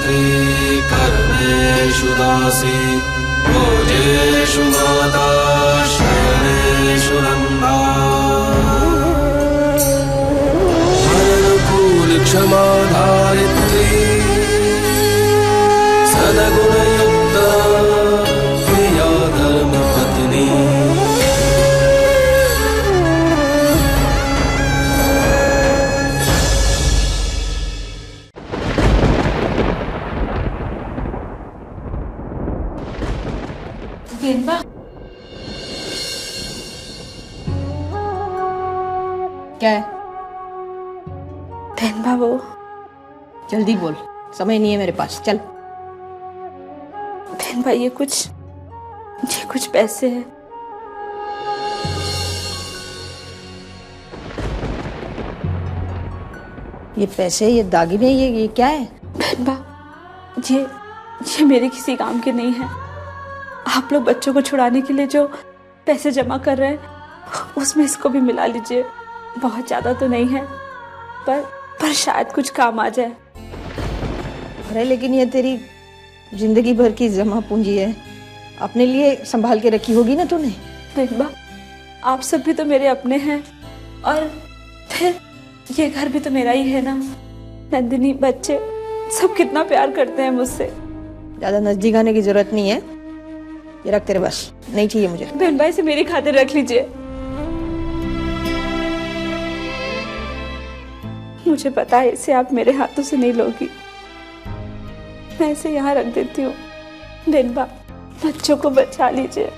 गायत्री कर्मेषु दासी भोजेषु माता शयनेषु रम्भा अनुकूल क्षमा धारित्री सद्गुणयुक्ता प्रिया धर्मपत्नी गेंदा क्या है? बहन बाबू जल्दी बोल, समय नहीं है मेरे पास। चल। बहन भाई ये कुछ पैसे हैं। ये पैसे, ये दागिने, ये क्या है? बहन बा ये मेरे किसी काम के नहीं है। आप लोग बच्चों को छुड़ाने के लिए जो पैसे जमा कर रहे हैं उसमें इसको भी मिला लीजिए। बहुत ज्यादा तो नहीं है पर शायद कुछ काम आ जाए। अरे लेकिन ये तेरी जिंदगी भर की जमा पूंजी है, अपने लिए संभाल के रखी होगी ना तूने। बा आप सब भी तो मेरे अपने हैं और फिर ये घर भी तो मेरा ही है ना। नंदिनी, बच्चे सब कितना प्यार करते हैं मुझसे। ज्यादा नजदीक आने की जरूरत नहीं है, ये रख तेरे बस, नहीं चाहिए मुझे। बहन भाई से मेरी खातिर रख लीजिए। मुझे पता है इसे आप मेरे हाथों से नहीं लोगी। मैं इसे यहाँ रख देती हूँ। बहन बा बच्चों को बचा लीजिए।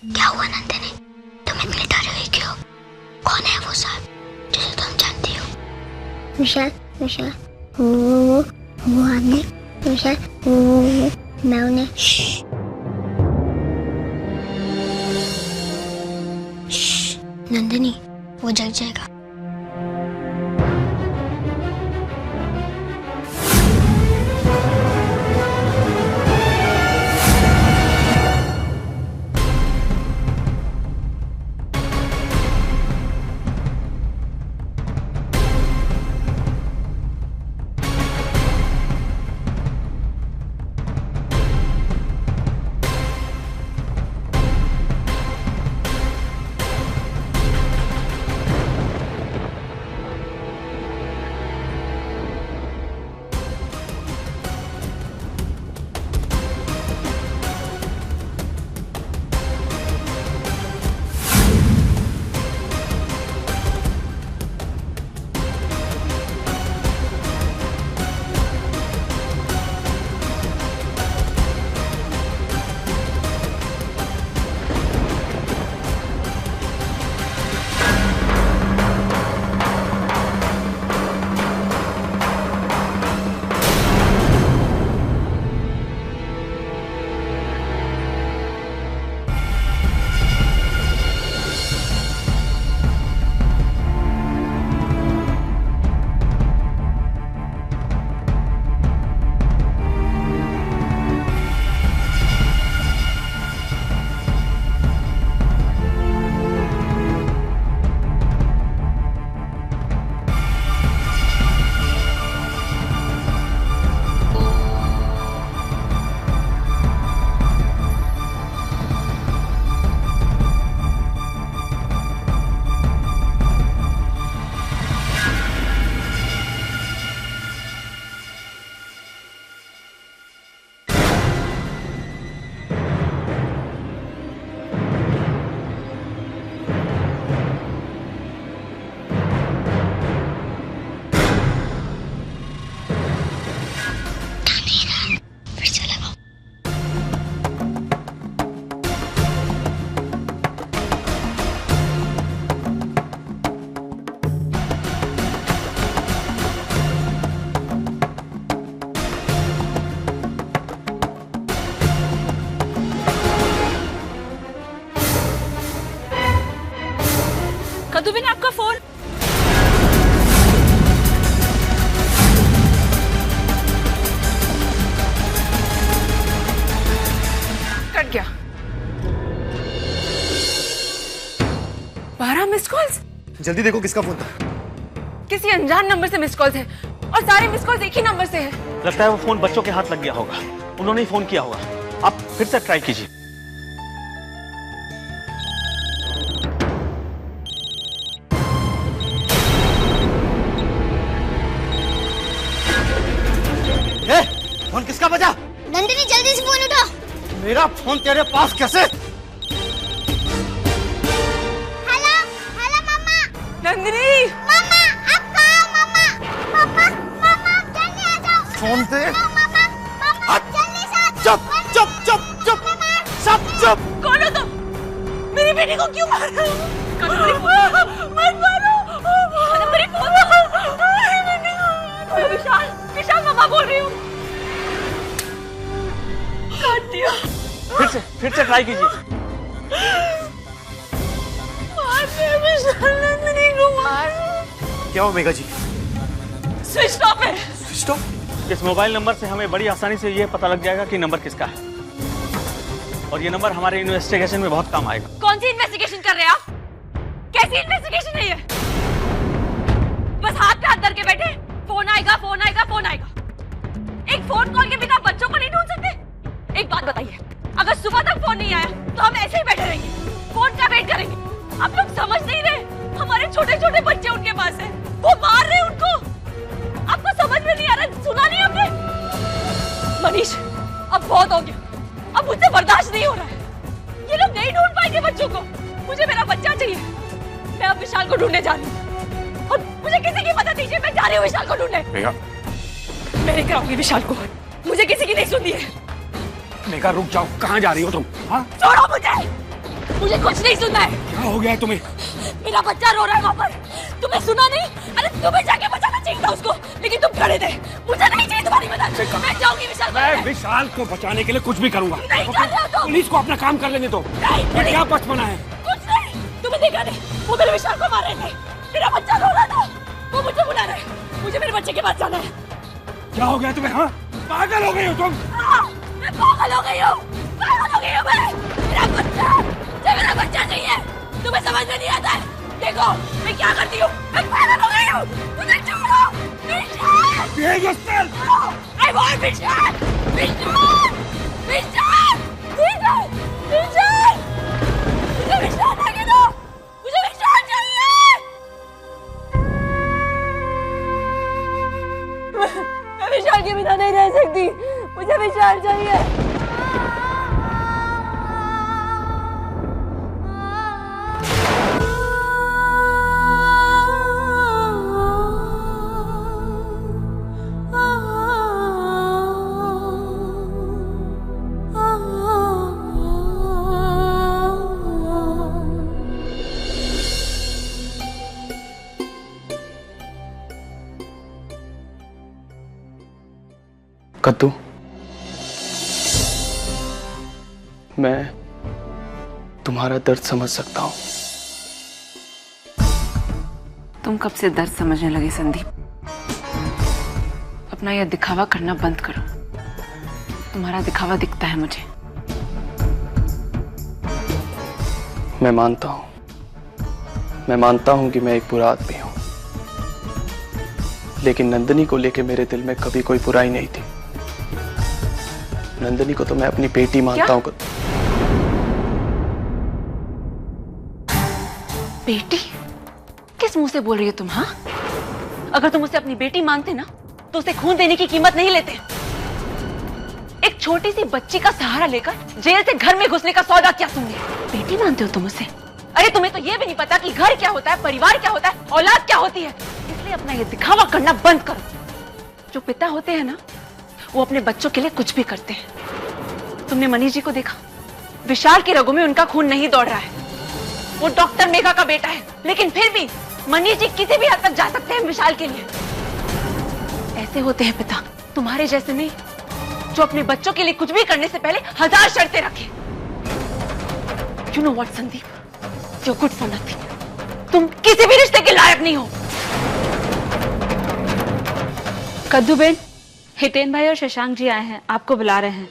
क्या हुआ नंदिनी? तुम इतनी डरी हुई क्यों? कौन है वो साहब जिसे तुम जानती हो? विशाल वो आदमी विशाल वो मैं उन्हें नंदिनी वो जग जाएगा। कॉल्स? जल्दी देखो किसका फोन था। किसी अनजान नंबर से मिस कॉल्स है और सारे मिस कॉल्स एक ही नंबर से है। लगता है वो फोन बच्चों के हाथ लग गया होगा, उन्होंने ही फोन किया होगा। आप फिर से ट्राई कीजिए। फोन किसका बजा? नंदिनी जल्दी से फोन उठाओ। मेरा फोन तेरे पास कैसे? हेलो हेलो मम्मा। नंदिनी मम्मा आप कहाँ हो मम्मा? मम्मा मम्मा जल्दी आ जाओ। फोन दे। मम्मा मम्मा जल्दी से आ जाओ। चुप चुप चुप चुप सब चुप। कौन हो तुम? मेरी बेटी को क्यों मार रहे हो? मत मारो। मेरी फोन विशाल विशाल मम्मा बोल रही हूँ। काट दिया। फिर से ट्राई कीजिए। नंदिनी को मार। क्या हो मेघा जी? स्विच ऑफ है। Switch off? इस मोबाइल नंबर से हमें बड़ी आसानी से ये पता लग जाएगा कि नंबर किसका है, और ये नंबर हमारे इन्वेस्टिगेशन में बहुत काम आएगा। कौन सी इन्वेस्टिगेशन कर रहे हैं आप? कैसी इन्वेस्टिगेशन है ये? बस हाथ पे हाथ धर के बैठे, फोन आएगा फोन आएगा फोन आएगा। एक फोन कॉल के बिना बच्चों को नहीं ढूंढ सकते? एक बात बताइए, अगर सुबह तक फोन नहीं आया तो हम ऐसे ही बैठे रहेंगे, फोन का वेट करेंगे? आप लोग समझ नहीं रहे, हमारे छोटे छोटे बच्चे उनके पास है, वो मार रहे उनको। आपको समझ में नहीं आ रहा? सुना नहीं आपने? मनीष अब बहुत हो गया, अब मुझसे बर्दाश्त नहीं हो रहा है। ये लोग नहीं ढूंढ पाएंगे बच्चों को, मुझे मेरा बच्चा चाहिए। मैं अब विशाल को ढूंढने जा रही हूँ और मुझे किसी की मदद दीजिए, मैं जा रही हूँ विशाल को ढूंढने। मैं नहीं कराऊंगी विशाल को, मुझे किसी की नहीं सुननी है। मेघा रुक जाओ, कहाँ जा रही हो तुम? हाँ? छोड़ो मुझे कुछ नहीं सुनना है। क्या हो गया है तुम्हें? मेरा बच्चा रो रहा है वहाँ पर, तुम्हें सुना नहीं? अरे तुम्हें जाके बचाना चाहिए था उसको, लेकिन तुम खड़े थे। मुझे नहीं चाहिए तुम्हारी मदद, मैं जाऊंगी विशाल को। मैं विशाल को बचाने के लिए कुछ भी करूंगा। नहीं कर रहे हो तुम। पुलिस को अपना काम कर लेने दो। नहीं, क्या बचपना है? कुछ नहीं, तुम्हें देखा नहीं, वो मेरे विशाल को मार रहे थे। मेरा बच्चा रो रहा था, वो मुझे बुला रहे, मुझे मेरे बच्चे के पास जाना है। क्या हो गया तुम्हें? हाँ, पागल हो गई हो तुम? मैं पागल हो गई हूँ, पागल हो गई हूँ मैं। मेरा बच्चा चाहिए, तुम्हें समझ में नहीं आता है? देखो मैं क्या करती हूँ, मैं पागल हो गई हूँ। मुझे छोड़ो विशाल। I want विशाल, विशाल, विशाल, विशाल, विशाल, मुझे विशाल चाहिए दो, मुझे विशाल चाहिए। मैं विशाल के बिना नहीं रह सकती, मुझे विशाल चाहिए। कद्दू, मैं तुम्हारा दर्द समझ सकता हूं। तुम कब से दर्द समझने लगे संदीप? अपना यह दिखावा करना बंद करो, तुम्हारा दिखावा दिखता है मुझे। मैं मानता हूं कि मैं एक बुरा आदमी हूं, लेकिन नंदिनी को लेके मेरे दिल में कभी कोई बुराई नहीं थी। नंदिनी को तो मैं अपनी बेटी मानता हूं। बेटी? किस मुंह से बोल रही हो तुम? हाँ, अगर तुम उसे अपनी बेटी मानते ना तो उसे खून देने की कीमत नहीं लेते। एक छोटी सी बच्ची का सहारा लेकर जेल से घर में घुसने का सौदा किया तुमने। बेटी मानते हो तुम उसे? अरे तुम्हें तो ये भी नहीं पता कि घर क्या होता है, परिवार क्या होता है, औलाद क्या होती है। इसलिए अपना ये दिखावा करना बंद करो। जो पिता होते हैं ना, वो अपने बच्चों के लिए कुछ भी करते हैं। तुमने मनीष जी को देखा, विशाल की रगों में उनका खून नहीं दौड़ रहा है। वो डॉक्टर मेघा का बेटा है, लेकिन फिर भी मनीष जी किसी भी हद तक जा सकते हैं विशाल के लिए। ऐसे होते हैं पिता, तुम्हारे जैसे नहीं, जो अपने बच्चों के लिए कुछ भी करने से पहले 1000 शर्तें रखे। You know what, Sandeep? You're good for nothing. तुम किसी भी रिश्ते के लायक नहीं हो। कद्दू बेन, हितेन भाई और शशांक जी आए हैं, आपको बुला रहे हैं।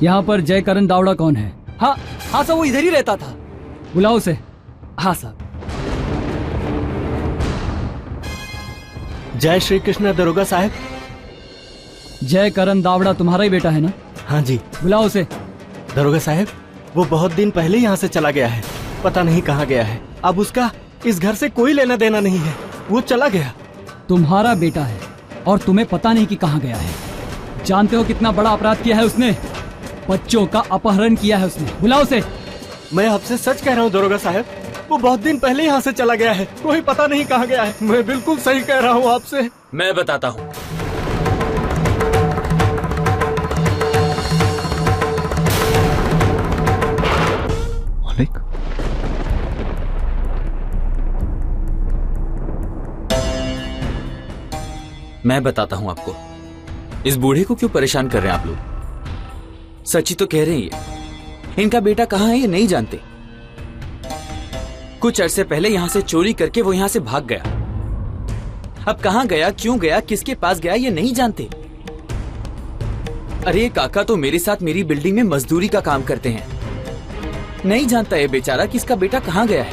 यहाँ पर जयकरण दावड़ा कौन है? हाँ हाँ साहब, वो इधर ही रहता था। बुलाओ उसे। हाँ साहब। जय श्री कृष्ण दरोगा साहब। जयकरण दावड़ा तुम्हारा ही बेटा है ना? हाँ जी। बुलाओ उसे। दरोगा साहब, वो बहुत दिन पहले यहाँ से चला गया है, पता नहीं कहाँ गया है। अब उसका इस घर से कोई लेना देना नहीं है, वो चला गया। तुम्हारा बेटा है और तुम्हें पता नहीं कि कहाँ गया है। जानते हो कितना बड़ा अपराध किया है उसने? बच्चों का अपहरण किया है उसने। बुलाओ उसे। मैं आपसे सच कह रहा हूँ दरोगा साहब, वो बहुत दिन पहले यहाँ से चला गया है, कोई पता नहीं कहाँ गया है। मैं बिल्कुल सही कह रहा हूँ आपसे। मैं बताता हूँ। मालिक, मैं बताता हूँ आपको। इस बूढ़े को क्यों परेशान कर रहे हैं आप लोग? सच्ची तो कह रहे हैं ये। इनका बेटा कहाँ है ये नहीं जानते। कुछ अरसे पहले यहाँ से चोरी करके वो यहाँ से भाग गया। अब कहाँ गया, क्यों गया, किसके पास गया ये नहीं जानते। अरे काका तो मेरे साथ मेरी बिल्डिंग में मजदूरी का काम करते हैं। नहीं जानता ये बेचारा कि इसका बेटा कहाँ गया है।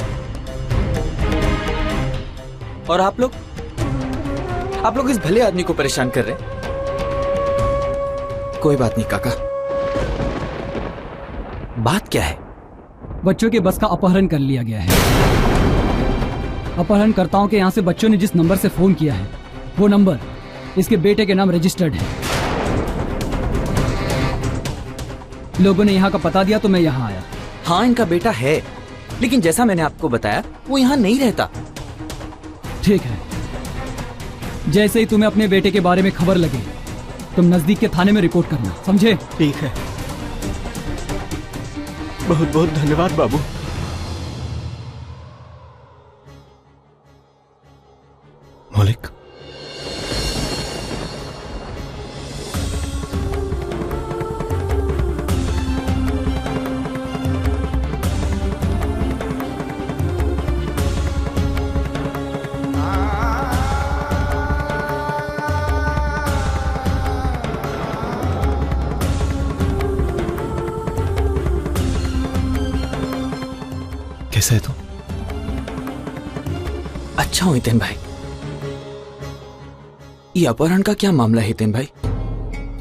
और आप लोग इस भले आदमी को परेशान कर रहे हैं। कोई बात नहीं काका। बात क्या है? बच्चों के बस का अपहरण कर लिया गया है। अपहरणकर्ताओं के यहाँ से बच्चों ने जिस नंबर से फोन किया है वो नंबर इसके बेटे के नाम रजिस्टर्ड है। लोगों ने यहाँ का पता दिया तो मैं यहाँ आया। हाँ इनका बेटा है, लेकिन जैसा मैंने आपको बताया वो यहाँ नहीं रहता। ठीक है, जैसे ही तुम्हें अपने बेटे के बारे में खबर लगे तुम नजदीक के थाने में रिपोर्ट करना, समझे? ठीक है। बहुत बहुत धन्यवाद बाबू। मौलिक, कैसा है तू? अच्छा हो हितेन भाई। ये अपहरण का क्या मामला है हितेन भाई?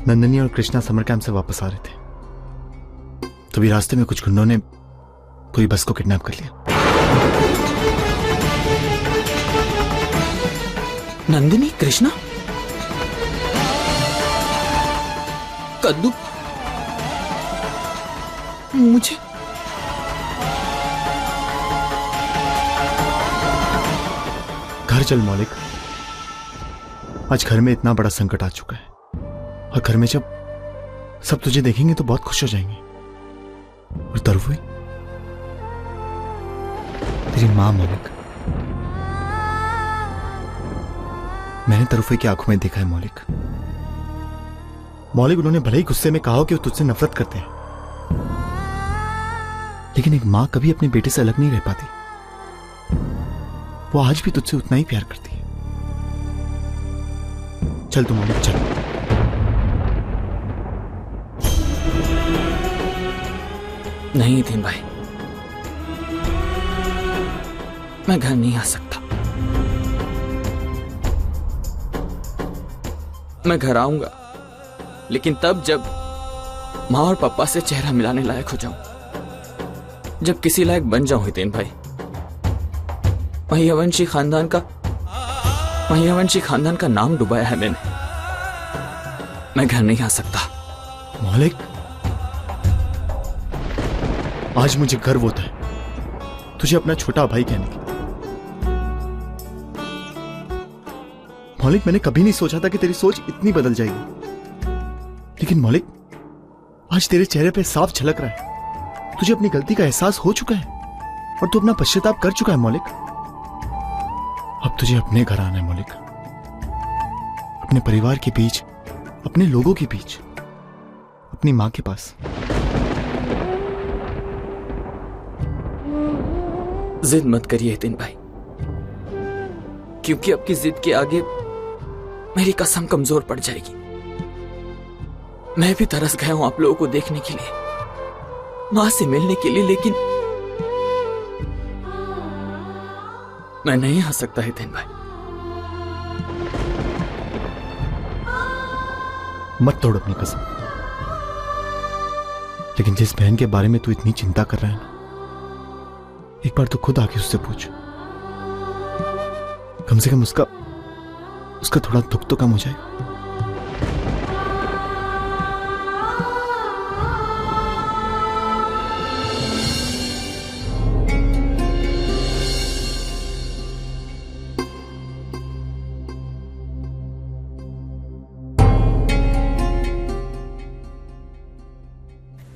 नंदनी और कृष्णा समर कैंप से वापस आ रहे थे, तभी रास्ते में कुछ गुंडों ने पूरी बस को किडनैप कर लिया। नंदिनी, कृष्णा, कद्दू, मुझे घर चल मौलिक, आज घर में इतना बड़ा संकट आ चुका है और घर में जब सब तुझे देखेंगे तो बहुत खुश हो जाएंगे। और तरफुई तेरी मां मौलिक, मैंने तरफुई की आंखों में देखा है मौलिक। मौलिक उन्होंने भले ही गुस्से में कहा हो कि वो तुझसे नफरत करते हैं, लेकिन एक मां कभी अपने बेटे से अलग नहीं रह पाती। वो आज भी तुझसे उतना ही प्यार करती है। चल तू मौलिक चल। नहीं हितेन भाई, मैं घर नहीं आ सकता। मैं घर आऊंगा लेकिन तब जब माँ और पापा से चेहरा मिलाने लायक हो जाऊं, जब किसी लायक बन जाऊं हितेन भाई। महियावंशी खानदान का नाम डुबाया है मैंने। मैं घर नहीं आ सकता। मौलिक, आज मुझे गर्व होता है तुझे अपना छोटा भाई कहने की। मौलिक, मैंने कभी नहीं सोचा था कि तेरी सोच इतनी बदल जाएगी, लेकिन मौलिक आज तेरे चेहरे पे साफ झलक रहा है तुझे अपनी गलती का एहसास हो चुका है और तू अपना पश्चाताप कर चुका है मौलिक। अब तुझे अपने घर आना है मौलिक, अपने परिवार के बीच, अपने लोगों के बीच, अपनी मां के पास। जिद मत करिए हितेन भाई, क्योंकि आपकी जिद के आगे मेरी कसम कमजोर पड़ जाएगी। मैं भी तरस गया हूं आप लोगों को देखने के लिए, मां से मिलने के लिए, लेकिन मैं नहीं आ सकता हितेन भाई। मत तोड़ अपनी कसम, लेकिन जिस बहन के बारे में तू इतनी चिंता कर रहा है ना, एक बार तो खुद आके उससे पूछ। कम से कम उसका थोड़ा दुख तो कम हो जाए।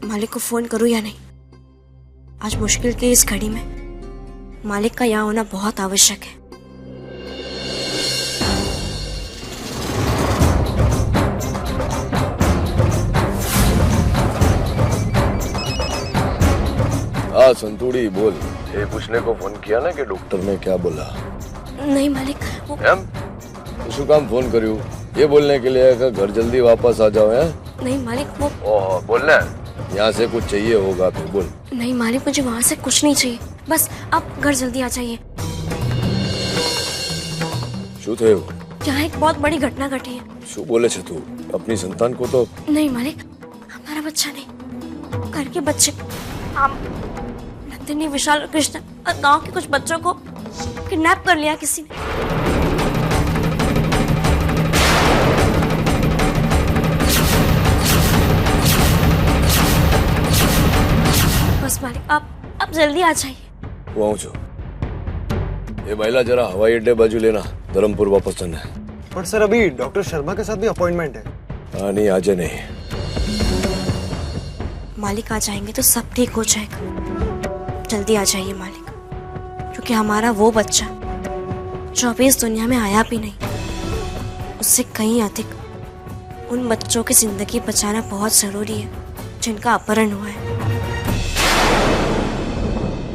मालिक को फोन करूं या नहीं? आज मुश्किल की इस घड़ी में मालिक का यहाँ होना बहुत आवश्यक है। हाँ संतूड़ी बोल, ये पूछने को फोन किया ना कि डॉक्टर ने क्या बोला? नहीं मालिक, वो उसको काम फोन करियो ये बोलने के लिए कि घर जल्दी वापस आ जाओ। है नहीं मालिक, वो ओह बोलना है, यहाँ से कुछ चाहिए होगा तो बोल। नहीं मालिक, मुझे वहाँ से कुछ नहीं चाहिए, बस आप घर जल्दी आ जाइए। शू थे हो? यहाँ एक बहुत बड़ी घटना घटी है। शू बोले छे तू? अपनी संतान को तो नहीं मालिक, हमारा बच्चा नहीं, घर के बच्चे, हम नंदिनी, विशाल और कृष्ण और गांव के कुछ बच्चों को किडनैप कर लिया किसी ने। बस मालिक, आप जल्दी आ जाइए। वो जो ये महिला जरा हवाई अड्डे बाजू लेना, धर्मपुर वापस जाना है। पर सर अभी डॉक्टर शर्मा के साथ भी अपॉइंटमेंट है। हाँ नहीं, आज नहीं। मालिक आ जाएंगे तो सब ठीक हो जाएगा। जल्दी आ जाइए मालिक, क्योंकि हमारा वो बच्चा जो अभी इस दुनिया में आया भी नहीं, उससे कहीं अधिक उन बच्चों की जिंदगी बचाना बहुत जरूरी है जिनका अपहरण हुआ है।